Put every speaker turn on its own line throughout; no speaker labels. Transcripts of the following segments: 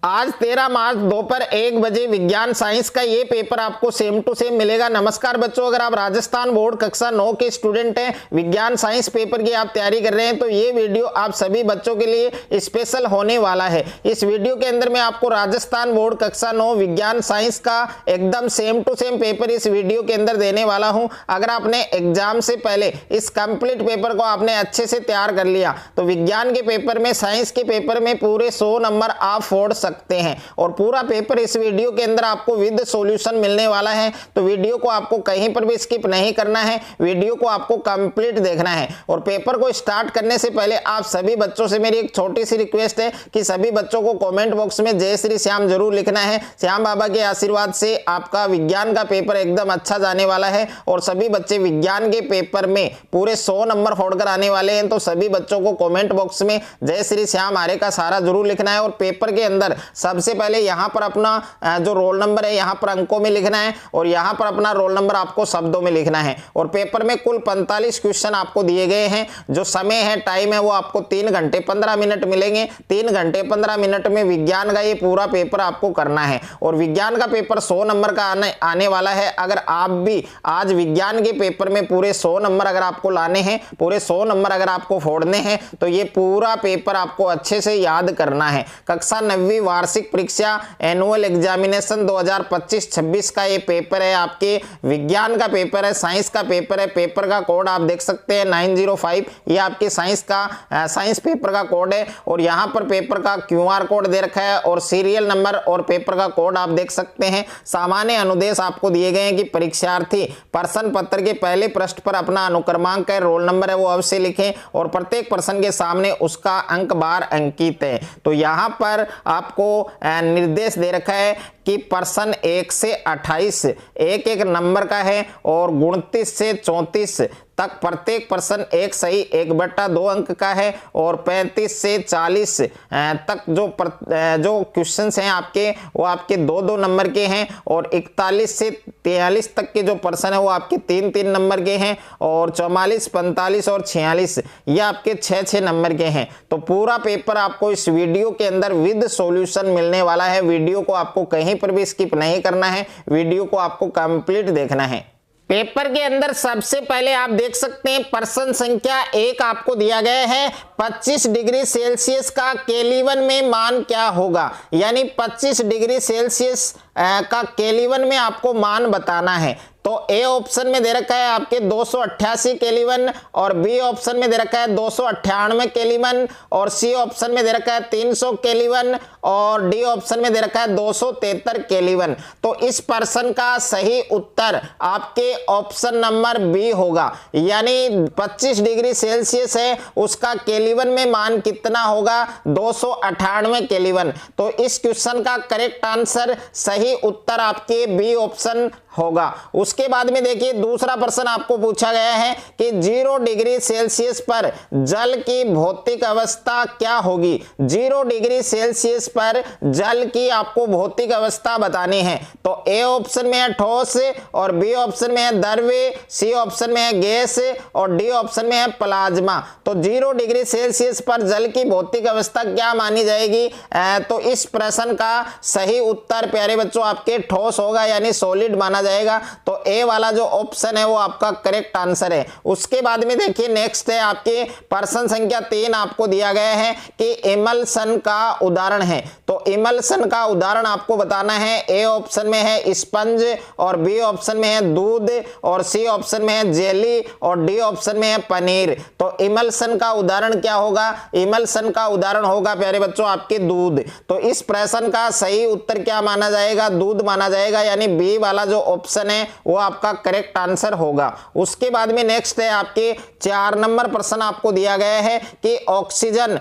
आज 13 मार्च दोपहर 1 बजे विज्ञान साइंस का ये पेपर आपको सेम टू सेम मिलेगा। नमस्कार बच्चों, अगर आप राजस्थान बोर्ड कक्षा 9 के स्टूडेंट हैं, विज्ञान साइंस पेपर की आप तैयारी कर रहे हैं, तो ये वीडियो आप सभी बच्चों के लिए स्पेशल होने वाला है। इस वीडियो के अंदर मैं आपको राजस्थान बोर्ड कक्षा 9 विज्ञान साइंस का एकदम सेम टू सेम पेपर इस वीडियो के अंदर देने वाला हूं। अगर आपने एग्जाम से पहले इस कंप्लीट पेपर को आपने अच्छे से तैयार कर लिया तो विज्ञान के पेपर में, साइंस के पेपर में पूरे 100 नंबर आप फोड़ सकते हैं। और पूरा पेपर इस वीडियो के अंदर आपको विद सॉल्यूशन मिलने वाला है, तो वीडियो को आपको कहीं पर भी स्किप नहीं करना है, वीडियो को आपको कंप्लीट देखना है। और पेपर को स्टार्ट करने से पहले आप सभी बच्चों से मेरी एक छोटी सी रिक्वेस्ट है कि सभी बच्चों को कमेंट बॉक्स में जय श्री श्याम जरूर लिखना है। श्याम बाबा के आशीर्वाद से आपका विज्ञान का पेपर एकदम अच्छा जाने वाला है और सभी बच्चे विज्ञान के पेपर में पूरे 100 नंबर फोड़कर आने वाले हैं। तो सभी बच्चों को कमेंट बॉक्स में जय श्री श्याम आर्य का सारा जरूर लिखना है। और पेपर के अंदर सबसे पहले यहां पर अपना जो रोल नंबर है यहां पर अंकों में लिखना है और यहां पर अपना रोल नंबर आपको शब्दों में लिखना है। और पेपर में कुल 45 क्वेश्चन आपको दिए गए हैं। जो समय है, टाइम है, वो आपको 3 घंटे 15 मिनट मिलेंगे। 3 घंटे 15 मिनट में विज्ञान का ये पूरा पेपर आपको करना है। और विज्ञान का पेपर 100 नंबर का आने वाला है। अगर आप भी आज विज्ञान के पेपर में पूरे 100 नंबर अगर आपको लाने हैं, पूरे 100 नंबर अगर आपको फोड़ने हैं, तो ये पूरा पेपर आपको अच्छे से याद करना है। कक्षा 9वीं वार्षिक परीक्षा एनुअल एग्जामिनेशन 2025-26 का ये पेपर है। आपके विज्ञान का पेपर है, साइंस का पेपर है। पेपर का कोड आप देख सकते हैं 905, ये आपके साइंस पेपर का कोड है। और यहाँ पर पेपर का QR कोड दे रखा है और सीरियल नंबर और पेपर का कोड आप देख सकते हैं। सामान्य अनुदेश आपको दिए गए हैं कि परीक्षार्थी प्रश्न पत्र के पहले पृष्ठ पर अपना अनुक्रमांक है, रोल नंबर है, वो अवश्य लिखें और प्रत्येक प्रश्न के सामने उसका अंक बार अंकित है। तो यहाँ पर आपको निर्देश दे रखा है कि प्रश्न 1 से 28 एक एक नंबर का है और 29 से 34 तक प्रत्येक प्रश्न एक सही 1/2 अंक का है। और 35 से 40 तक जो क्वेश्चंस हैं आपके, वो आपके 2-2 नंबर के हैं। और 41 से 43 तक के जो प्रश्न है वो आपके 3-3 नंबर के हैं। और 44, 45 और 46 ये आपके 6-6 नंबर के हैं। तो पूरा पेपर आपको इस वीडियो के अंदर विद सॉल्यूशन मिलने वाला है। वीडियो को आपको कहीं पर भी स्किप नहीं करना है, वीडियो को आपको कंप्लीट देखना है। पेपर के अंदर सबसे पहले आप देख सकते हैं प्रश्न संख्या 1 आपको दिया गया है, 25 डिग्री सेल्सियस का केल्विन में मान क्या होगा। यानी 25 डिग्री सेल्सियस का केल्विन में आपको मान बताना है। तो ए ऑप्शन में दे रखा है आपके 288 केल्विन और बी ऑप्शन में दे रखा है 298 केल्विन और सी ऑप्शन में दे रखा है 300 केल्विन और डी ऑप्शन में दे रखा है 273 केल्विन। तो इस प्रश्न का सही उत्तर आपके ऑप्शन नंबर बी होगा। यानी 25 डिग्री सेल्सियस है, उसका केल्विन में मान कितना होगा, 298 केल्विन। तो इस क्वेश्चन का करेक्ट आंसर, सही उत्तर आपके बी ऑप्शन होगा। उसके बाद में देखिए दूसरा प्रश्न आपको पूछा गया है कि 0 डिग्री सेल्सियस पर जल की भौतिक अवस्था क्या होगी। 0 डिग्री सेल्सियस पर जल की आपको भौतिक अवस्था बतानी है। तो ए ऑप्शन में है ठोस और बी ऑप्शन में है द्रव्य, सी ऑप्शन में है गैस और डी ऑप्शन में है प्लाज्मा। तो 0 डिग्री सेल्सियस पर जल की भौतिक अवस्था क्या मानी जाएगी। तो इस प्रश्न का सही उत्तर प्यारे बच्चों आपके ठोस होगा, यानी सॉलिड माना जाएगा। तो ए वाला जो ऑप्शन है वो आपका करेक्ट आंसर है। उसके बाद में देखिए नेक्स्ट है आपके प्रश्न संख्या 3 आपको दिया गया है कि इमल्सन का उदाहरण है। तो इमल्सन का उदाहरण आपको बताना है। ए ऑप्शन में है स्पंज और बी ऑप्शन में है दूध और सी ऑप्शन में है जेली और डी ऑप्शन में है पनीर। तो इमल्सन का उदाहरण क्या होगा, इमल्सन का उदाहरण होगा प्यारे बच्चों आपके दूध। तो इस प्रश्न का सही उत्तर क्या माना जाएगा, दूध माना जाएगा। यानी बी वाला जो ऑप्शन है वो आपका करेक्ट आंसर होगा। उसके बाद में नेक्स्ट है आपके 4 नंबर प्रश्न आपको दिया गया है कि ऑक्सीजन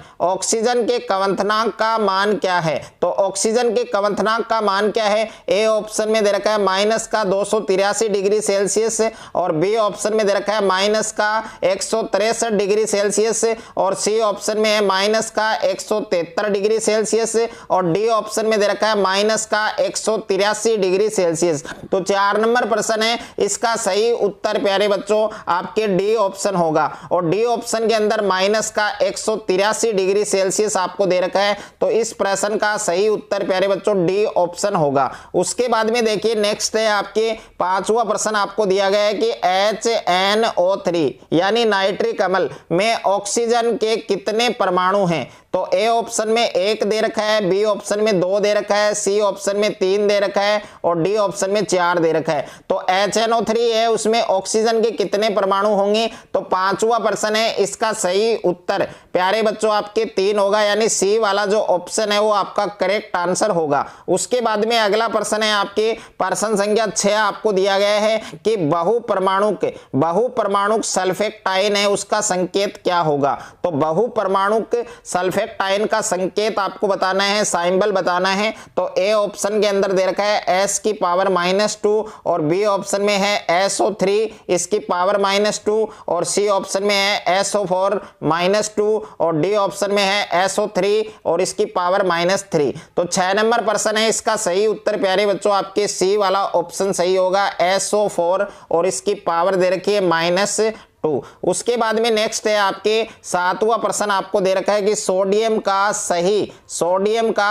के क्वथनांक का मान क्या है। तो ऑक्सीजन के क्वथनांक का मान क्या है। ए ऑप्शन में दे रखा है -283 डिग्री सेल्सियस और बी ऑप्शन में दे रखा है -163 डिग्री सेल्सियस और सी ऑप्शन में है -173 डिग्री सेल्सियस और डी ऑप्शन में दे रखा है -183 डिग्री सेल्सियस। तो 4 नंबर प्रश्न है, इसका सही उत्तर प्यारे बच्चों आपके डी ऑप्शन होगा। और डी ऑप्शन के अंदर माइनस का 183 डिग्री सेल्सियस आपको दे रखा है, तो इस प्रश्न का सही उत्तर प्यारे बच्चों डी ऑप्शन होगा। उसके बाद में देखिए नेक्स्ट है आपके 5वां प्रश्न आपको दिया गया है कि HNO3 यानी नाइट्रिक अम्ल में ऑक्सीजन के कितने परमाणु हैं। तो ए ऑप्शन में 1 दे रखा है, बी ऑप्शन में 2 दे रखा है, सी ऑप्शन में 3 दे रखा है और डी ऑप्शन में 4 दे रखा है। तो HNO3 है, उसमें ऑक्सीजन के कितने परमाणु होंगे। तो 5वां प्रश्न है, इसका सही उत्तर प्यारे बच्चों आपके 3 होगा, यानी सी वाला जो ऑप्शन है वो आपका करेक्ट आंसर होगा। उसके बाद में अगला प्रश्न है आपके प्रश्न संख्या 6 आपको दिया गया है कि बहुपरमाणुक सल्फेक्टाइन है, उसका संकेत क्या होगा। तो बहुपरमाणुक सल्फेक्टाइन का संकेत आपको बताना है, सिंबल बताना है। तो ए ऑप्शन के अंदर दे रखा है S की पावर -2 और बी ऑप्शन में है SO3 इसकी पावर -2 और सी ऑप्शन में है SO4 -2 और डी ऑप्शन में है SO3 और इसकी पावर -3। तो 6 नंबर प्रश्न है, इसका सही उत्तर प्यारे बच्चों आपके सी वाला ऑप्शन सही होगा, SO4 और इसकी पावर दे रखी है -2। उसके बाद में नेक्स्ट है आपके 7वां प्रश्न आपको दे रखा है कि सोडियम का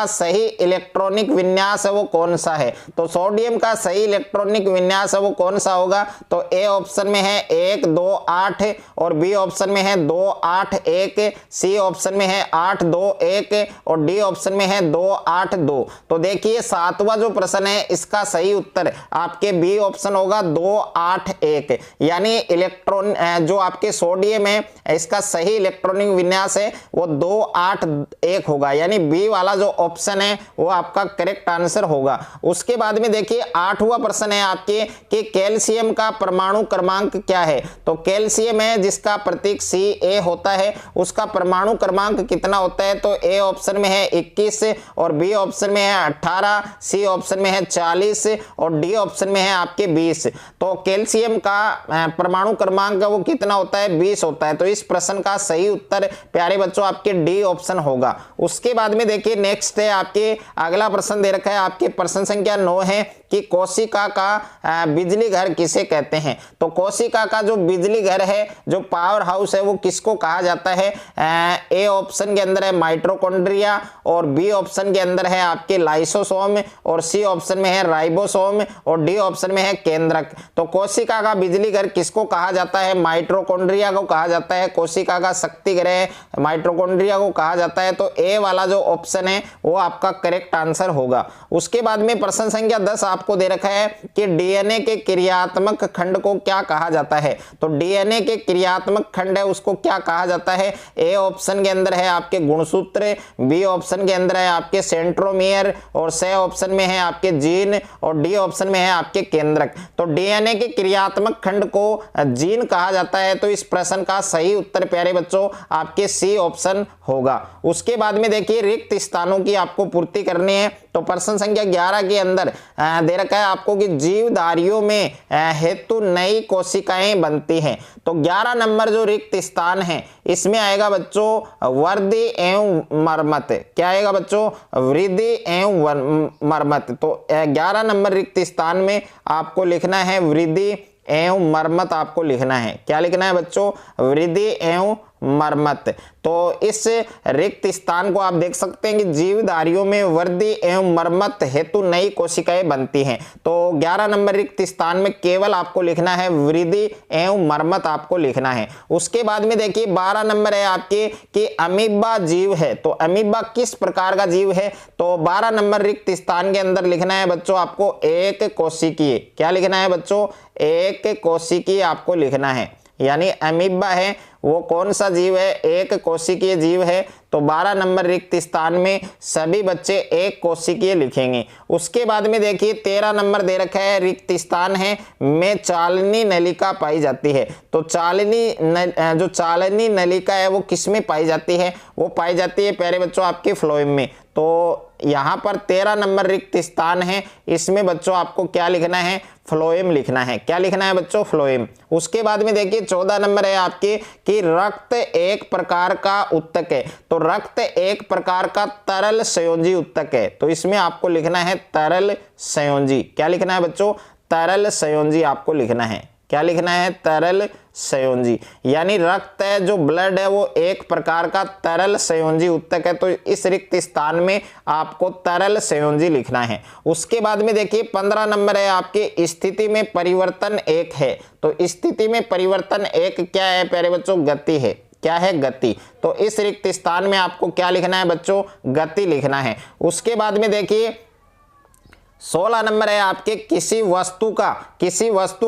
सही इलेक्ट्रॉनिक विन्यास है वो कौन सा है। तो सोडियम का सही इलेक्ट्रॉनिक विन्यास है वो कौन सा होगा। तो ए ऑप्शन में है 1 2 8 और बी ऑप्शन में है 2 8 1, सी ऑप्शन में है 8 2 1 और डी ऑप्शन में है 2 8 2। तो देखिए 7वां जो प्रश्न है इसका सही उत्तर आपके बी ऑप्शन होगा 2 8 1, यानी इलेक्ट्रॉन जो आपके सोडियम है इसका सही इलेक्ट्रॉनिक विन्यास है वो 2 8 1 होगा, यानी बी वाला जो ऑप्शन है वो आपका करेक्ट आंसर होगा। उसके बाद में देखिए 8वां प्रश्न है आपके कि कैल्शियम का परमाणु क्रमांक क्या है। तो कैल्शियम है जिसका प्रतीक Ca होता है, उसका परमाणु क्रमांक कितना होता है। तो ए ऑप्शन में है 21 और बी ऑप्शन में है 18, सी ऑप्शन में है 40 और डी ऑप्शन में है आपके 20। तो कैल्शियम का परमाणु क्रमांक वो कितना होता है, 20 होता है। तो इस प्रश्न का सही उत्तर प्यारे बच्चों आपके डी ऑप्शन होगा। उसके बाद में देखिए नेक्स्ट है आपके अगला प्रश्न दे रखा है आपके प्रश्न संख्या 9 है कि कोशिका का बिजली घर किसे कहते हैं। तो कोशिका का जो बिजली घर है, जो पावर हाउस है, वो किसको कहा जाता है। ए ऑप्शन के अंदर है माइटोकॉन्ड्रिया और बी ऑप्शन के अंदर है आपके लाइसोसोम और सी ऑप्शन में है राइबोसोम और डी ऑप्शन में है केंद्रक। तो कोशिका का बिजली घर किसको कहा जाता है, माइटोकॉन्ड्रिया को कहा जाता है। कोशिका का शक्ति ग्रह माइटोकॉन्ड्रिया को कहा जाता है। तो ए वाला जो ऑप्शन है वो आपका करेक्ट आंसर होगा। उसके बाद में प्रश्न संख्या 10 आपको दे रखा है कि डीएनए के क्रियात्मक खंड को क्या कहा जाता है। तो डीएनए के क्रियात्मक खंड है उसको क्या कहा जाता है। ए ऑप्शन के अंदर है आपके गुणसूत्र, बी ऑप्शन के अंदर है आपके सेंट्रोमियर और सी ऑप्शन में है आपके जीन और डी ऑप्शन में है आपके केंद्रक। तो डीएनए के क्रियात्मक खंड को जीन कहा जाता है। तो इस प्रश्न का सही उत्तर प्यारे बच्चों आपके सी ऑप्शन होगा। उसके बाद में देखिए रिक्त स्थानों की आपको पूर्ति करनी है। तो प्रश्न संख्या 11 के अंदर दे रखा है आपको कि जीवधारियों में हेतु नई कोशिकाएं बनती हैं। तो 11 नंबर जो रिक्त स्थान है इसमें आएगा बच्चों वृद्धि एवं मरम्मत। क्या आएगा बच्चों, वृद्धि एवं मरम्मत। तो 11 नंबर रिक्त स्थान में आपको लिखना है वृद्धि एवं मरम्मत। आपको लिखना है, क्या लिखना है बच्चों, वृद्धि एवं मरम्मत। तो इस रिक्त स्थान को आप देख सकते हैं कि जीवधारियों में वृद्धि एवं मरम्मत हेतु नई कोशिकाएं बनती हैं। तो 11 नंबर रिक्त स्थान में केवल आपको लिखना है वृद्धि एवं मरम्मत आपको लिखना है। उसके बाद में देखिए 12 नंबर है आपके कि अमीबा जीव है। तो अमीबा किस प्रकार का जीव है। तो 12 नंबर रिक्त स्थान के अंदर लिखना है बच्चों आपको एक कोशिकीय। क्या लिखना है बच्चों, एक कोशिकीय आपको लिखना है। यानी अमीबा है वो कौन सा जीव है, एक कोशिकीय जीव है। तो 12 नंबर रिक्त स्थान में सभी बच्चे एक कोशिकीय लिखेंगे। उसके बाद में देखिए 13 नंबर दे रखा है रिक्त स्थान है में चालनी नलिका पाई जाती है। तो जो चालनी नलिका है वो किस में पाई जाती है, वो पाई जाती है प्यारे बच्चों आपके फ्लोएम में। तो यहाँ पर 13 नंबर रिक्त स्थान है, इसमें बच्चों आपको क्या लिखना है, फ्लोएम लिखना है। क्या लिखना है बच्चों, फ्लोएम। उसके बाद में देखिए 14 नंबर है आपके कि रक्त एक प्रकार का उत्तक है। तो रक्त एक प्रकार का तरल संयोजी उत्तक है। तो इसमें आपको लिखना है तरल संयोजी। क्या लिखना है बच्चों, तरल संयोजी आपको लिखना है। क्या लिखना है? तरल संयोजी। यानी रक्त है जो ब्लड है वो एक प्रकार का तरल संयोजी उत्तक है, तो इस रिक्त स्थान में आपको तरल संयोजी लिखना है। उसके बाद में देखिए 15 नंबर है आपके स्थिति में परिवर्तन एक है। तो स्थिति में परिवर्तन एक क्या है प्यारे बच्चों? गति है। क्या है? गति। तो इस रिक्त स्थान में आपको क्या लिखना है बच्चों? गति लिखना है। उसके बाद में देखिए 16 नंबर है आपके किसी वस्तु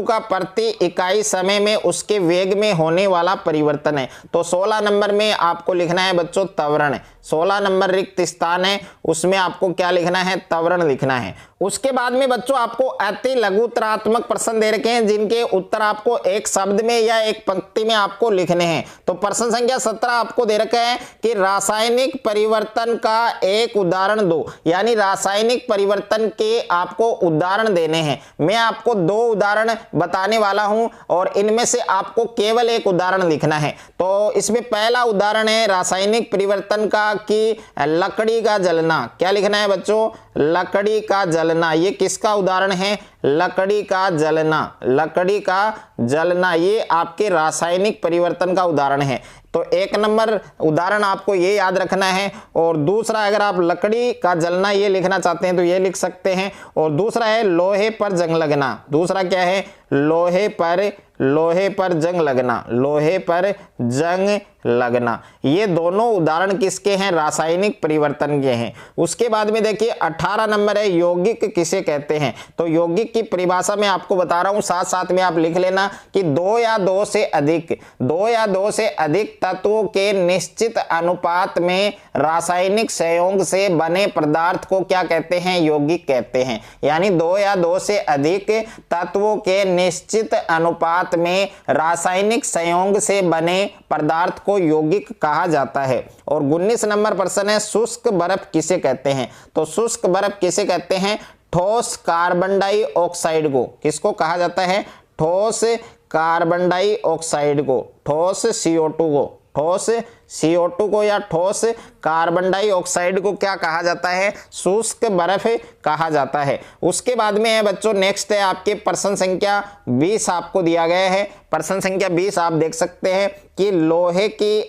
का प्रति इकाई समय में उसके वेग में होने वाला परिवर्तन है। तो 16 नंबर में आपको लिखना है बच्चों त्वरण। 16 नंबर रिक्त स्थान है उसमें आपको क्या लिखना है? त्वरण लिखना है। उसके बाद में बच्चों आपको अति लघुतरात्मक प्रश्न दे रखे हैं जिनके उत्तर आपको एक शब्द में या एक पंक्ति में आपको लिखने हैं। तो प्रश्न संख्या 17 आपको दे रखा है कि रासायनिक परिवर्तन का एक उदाहरण दो। यानी रासायनिक परिवर्तन के आपको उदाहरण देने हैं। मैं आपको 2 उदाहरण बताने वाला हूं और इनमें से आपको केवल एक उदाहरण लिखना है। तो इसमें पहला उदाहरण है रासायनिक परिवर्तन का कि लकड़ी का जलना। क्या लिखना है बच्चों? लकड़ी का जलना। ये किसका उदाहरण है? लकड़ी का जलना। लकड़ी का जलना ये आपके रासायनिक परिवर्तन का उदाहरण है। तो 1 नंबर उदाहरण आपको ये याद रखना है। और दूसरा अगर आप लकड़ी का जलना ये लिखना चाहते हैं तो ये लिख सकते हैं। और दूसरा है लोहे पर जंग लगना। दूसरा क्या है? लोहे पर जंग लगना। लोहे पर जंग लगना। ये दोनों उदाहरण किसके हैं? रासायनिक परिवर्तन के हैं। उसके बाद में देखिए 18 नंबर है यौगिक किसे कहते हैं। तो यौगिक की परिभाषा मैं आपको बता रहा हूं, साथ साथ में आप लिख लेना कि 2 या 2 से अधिक तत्वों के निश्चित अनुपात में रासायनिक संयोग से बने पदार्थ को क्या कहते हैं? यौगिक कहते हैं। यानी 2 या 2 से अधिक तत्वों के निश्चित अनुपात में रासायनिक संयोग से बने पदार्थ को यौगिक कहा जाता है। और 19 नंबर प्रश्न है शुष्क बर्फ किसे कहते हैं। तो शुष्क बर्फ किसे कहते हैं? ठोस कार्बन डाइऑक्साइड को। किसको कहा जाता है? ठोस कार्बन डाइऑक्साइड को। ठोस CO2 को। ठोस CO2 को या ठोस कार्बन डाइऑक्साइड को क्या कहा जाता है? शुष्क बर्फ कहा जाता है। उसके बाद में है बच्चों नेक्स्ट है आपके प्रश्न संख्या 20 आपको दिया गया है। प्रश्न संख्या 20 आप देख सकते हैं कि लोहे की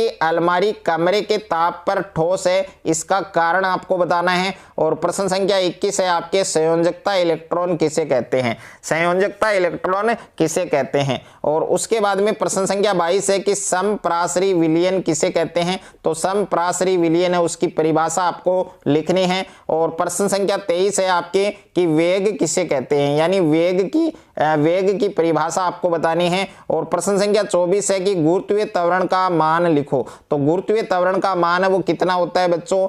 अलमारी कमरे के ताप पर ठोस है, इसका कारण आपको बताना है। और प्रश्न संख्या 21 है आपके संयोजकता इलेक्ट्रॉन किसे कहते हैं। संयोजकता इलेक्ट्रॉन किसे कहते हैं। और उसके बाद में प्रश्न संख्या 22 है कि समप्रासरी विलयन किसे कहते हैं। तो समप्रासरी विलयन है उसकी परिभाषा आपको लिखनी है। और प्रश्न संख्या 23 है आपके कि वेग किसे कहते हैं। यानी वेग की परिभाषा आपको बतानी है। और प्रश्न संख्या 24 है कि गुरुत्वीय त्वरण का मान लिखो। तो गुरुत्वीय त्वरण का मान है वो कितना होता है बच्चों?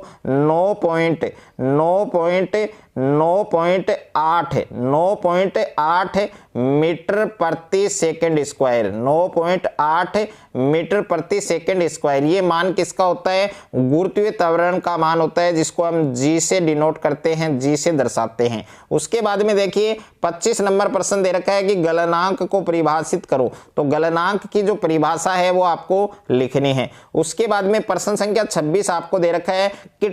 9.8 मीटर प्रति सेकंड स्क्वायर। 9.8 मीटर प्रति सेकंड स्क्वायर ये मान किसका होता है? गुरुत्वीय त्वरण का मान होता है, जिसको हम G से डिनोट करते हैं, G से दर्शाते हैं। उसके बाद में देखिए 25 नंबर प्रश्न दे रखा है कि गलनांक को परिभाषित करो। तो गलनांक की जो परिभाषा है वो आपको लिखनी है। उसके बाद में प्रश्न संख्या 26 आपको दे रखा है कि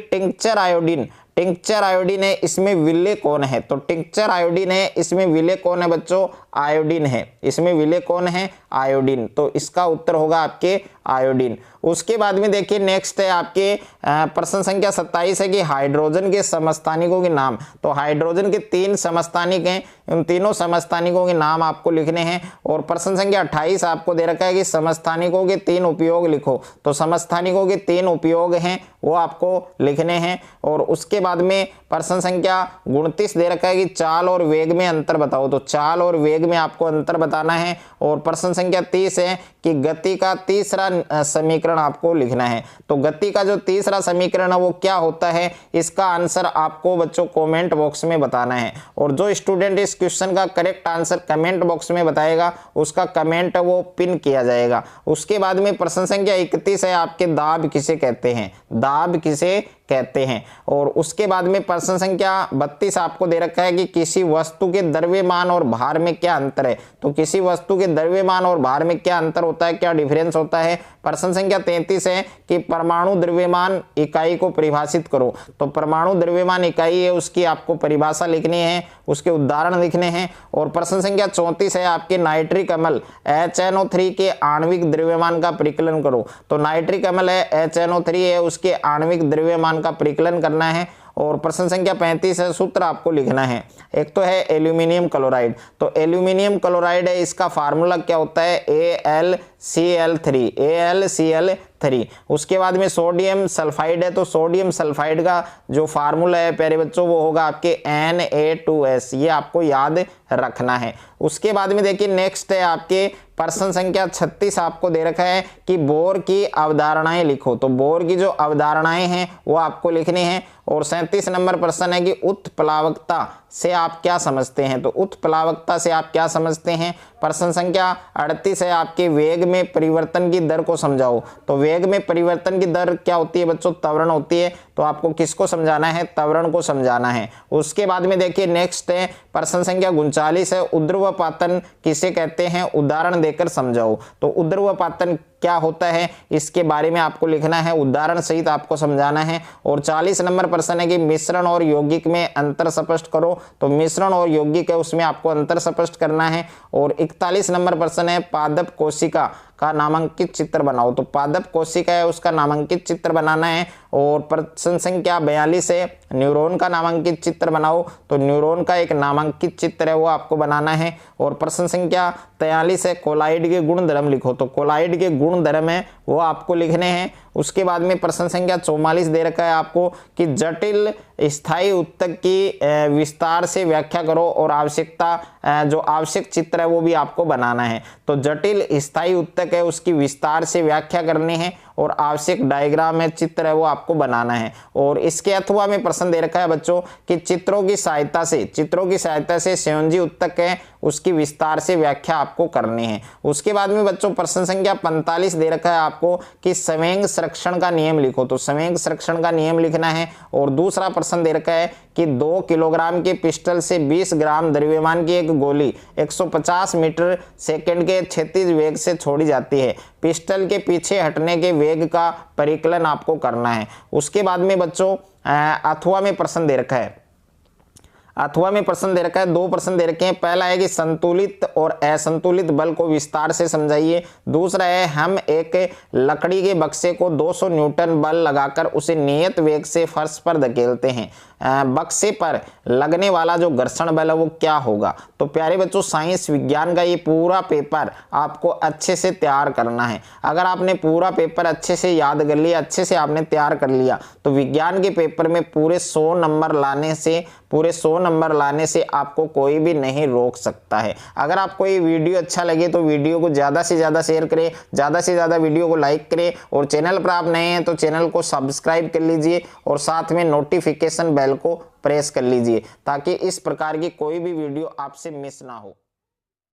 टिंक्चर आयोडीन है, इसमें विलेय कौन है। तो टिंक्चर आयोडीन है, इसमें विलेय कौन है बच्चों? आयोडीन है। इसमें विलेय कौन है? आयोडीन। तो इसका उत्तर होगा आपके आयोडीन। उसके बाद में देखिए नेक्स्ट है आपके प्रश्न संख्या 27 है कि हाइड्रोजन के समस्थानिकों के नाम। तो हाइड्रोजन के 3 समस्थानिक हैं, उन तीनों समस्थानिकों के नाम आपको लिखने हैं। और प्रश्न संख्या 28 आपको दे रखा है कि समस्थानिकों के 3 उपयोग लिखो। तो समस्थानिकों के 3 उपयोग हैं वो आपको लिखने हैं। और उसके बाद में प्रश्न संख्या 29 दे रखा है कि चाल और वेग में अंतर बताओ। तो चाल और वेग में आपको अंतर बताना है। और प्रश्न संख्या 30 है कि गति का तीसरा समीकरण आपको लिखना है। तो गति का जो तीसरा समीकरण है वो क्या होता है, इसका आंसर आपको बच्चों कमेंट बॉक्स में बताना है। और जो स्टूडेंट इस क्वेश्चन का करेक्ट आंसर कमेंट बॉक्स में बताएगा उसका कमेंट वो पिन किया जाएगा। उसके बाद में प्रश्न संख्या 31 है आपके दाब किसे कहते हैं। दाब किसे कहते हैं। और उसके बाद में प्रश्न संख्या 32 आपको दे रखा है कि किसी वस्तु के द्रव्यमान और भार में क्या अंतर है। तो किसी वस्तु के द्रव्यमान और भार में क्या अंतर होता है, क्या डिफरेंस होता है। प्रश्न संख्या 33 है कि परमाणु द्रव्यमान इकाई को परिभाषित करो। तो परमाणु द्रव्यमान इकाई है, उसकी आपको परिभाषा लिखनी है, उसके उदाहरण लिखने हैं। और प्रश्न संख्या 34 है आपके नाइट्रिक अम्ल HNO3 के आणविक द्रव्यमान का परिकलन करो। तो नाइट्रिक अम्ल है HNO3 है, उसके आणविक द्रव्यमान का परिकलन करना है। और प्रश्न संख्या 35 है, सूत्र आपको लिखना है। एक तो है एल्यूमिनियम क्लोराइड। तो एल्यूमिनियम क्लोराइड है, इसका फार्मूला क्या होता है AlCl3। उसके बाद में सोडियम सल्फाइड है। तो सोडियम सल्फाइड का जो फार्मूला है प्यारे बच्चों वो होगा आपके Na2S, ये आपको याद रखना है। उसके बाद में देखिए नेक्स्ट है आपके प्रश्न संख्या 36 आपको दे रखा है कि बोर की अवधारणाएं लिखो। तो बोर की जो अवधारणाएं हैं वो आपको लिखनी है। और 37 नंबर प्रश्न है कि उत्प्लावकता से आप क्या समझते हैं। तो उत्प्लावकता से आप क्या समझते हैं। प्रश्न संख्या 38 है आपके वेग में परिवर्तन की दर को समझाओ। तो वेग में परिवर्तन की दर क्या होती है बच्चों, त्वरण होती है। तो आपको किसको समझाना है, त्वरण को समझाना है। उसके बाद में देखिए नेक्स्ट है प्रश्न संख्या 39 है ऊर्ध्वपातन किसे कहते हैं, उदाहरण देकर समझाओ। तो ऊर्ध्वपातन क्या होता है इसके बारे में आपको लिखना है, उदाहरण सहित आपको समझाना है। और 40 नंबर प्रश्न है कि मिश्रण और यौगिक में अंतर स्पष्ट करो। तो मिश्रण और यौगिक है उसमें आपको अंतर स्पष्ट करना है। और 41 नंबर प्रश्न है पादप कोशिका का नामांकित चित्र बनाओ। तो पादप कोशिका है उसका नामांकित चित्र बनाना है। और प्रश्न संख्या 42 है न्यूरॉन का नामांकित चित्र बनाओ। तो न्यूरॉन का एक नामांकित चित्र है वो आपको बनाना है। और प्रश्न संख्या 43 है कोलाइड के गुण धर्म लिखो। तो कोलाइड के गुण धर्म है वो आपको लिखने हैं। उसके बाद में प्रश्न संख्या 44 दे रखा है आपको कि जटिल स्थायी उत्तक की विस्तार से व्याख्या करो। और आवश्यकता जो आवश्यक चित्र है वो भी आपको बनाना है। तो जटिल स्थायी उत्तक है उसकी विस्तार से व्याख्या करनी है। और आवश्यक डायग्राम है, चित्र है वो आपको बनाना है। और इसके अथवा में प्रश्न दे रखा है बच्चों कि चित्रों की सहायता से संयोजी उत्तक है उसकी विस्तार से व्याख्या आपको करनी है। उसके बाद में बच्चों प्रश्न संख्या 45 दे रखा है आपको कि संवेग संरक्षण का नियम लिखो। तो संवेग संरक्षण का नियम लिखना है। और दूसरा प्रश्न दे रखा है कि 2 किलोग्राम के पिस्टल से 20 ग्राम द्रव्यमान की एक गोली 150 मीटर सेकंड के क्षैतिज वेग से छोड़ी जाती है। पिस्टल के पीछे हटने के वेग का परिकलन आपको करना है। उसके बाद में बच्चों अथवा में प्रश्न दे रखा है। अथवा में प्रश्न दे रखा है, 2 प्रश्न दे रखे हैं। पहला है कि संतुलित और असंतुलित बल को विस्तार से समझाइए। दूसरा है हम एक लकड़ी के बक्से को 200 न्यूटन बल लगाकर उसे नियत वेग से फर्श पर धकेलते हैं, बक्से पर लगने वाला जो घर्षण बल है वो क्या होगा। तो प्यारे बच्चों साइंस विज्ञान का ये पूरा पेपर आपको अच्छे से तैयार करना है। अगर आपने पूरा पेपर अच्छे से याद कर लिया, अच्छे से आपने तैयार कर लिया, तो विज्ञान के पेपर में पूरे 100 नंबर लाने से आपको कोई भी नहीं रोक सकता है। अगर आपको ये वीडियो अच्छा लगे तो वीडियो को ज़्यादा से ज़्यादा शेयर करें, ज़्यादा से ज़्यादा वीडियो को लाइक करें। और चैनल पर आप नए हैं तो चैनल को सब्सक्राइब कर लीजिए और साथ में नोटिफिकेशन बेल को प्रेस कर लीजिए ताकि इस प्रकार की कोई भी वीडियो आपसे मिस ना हो।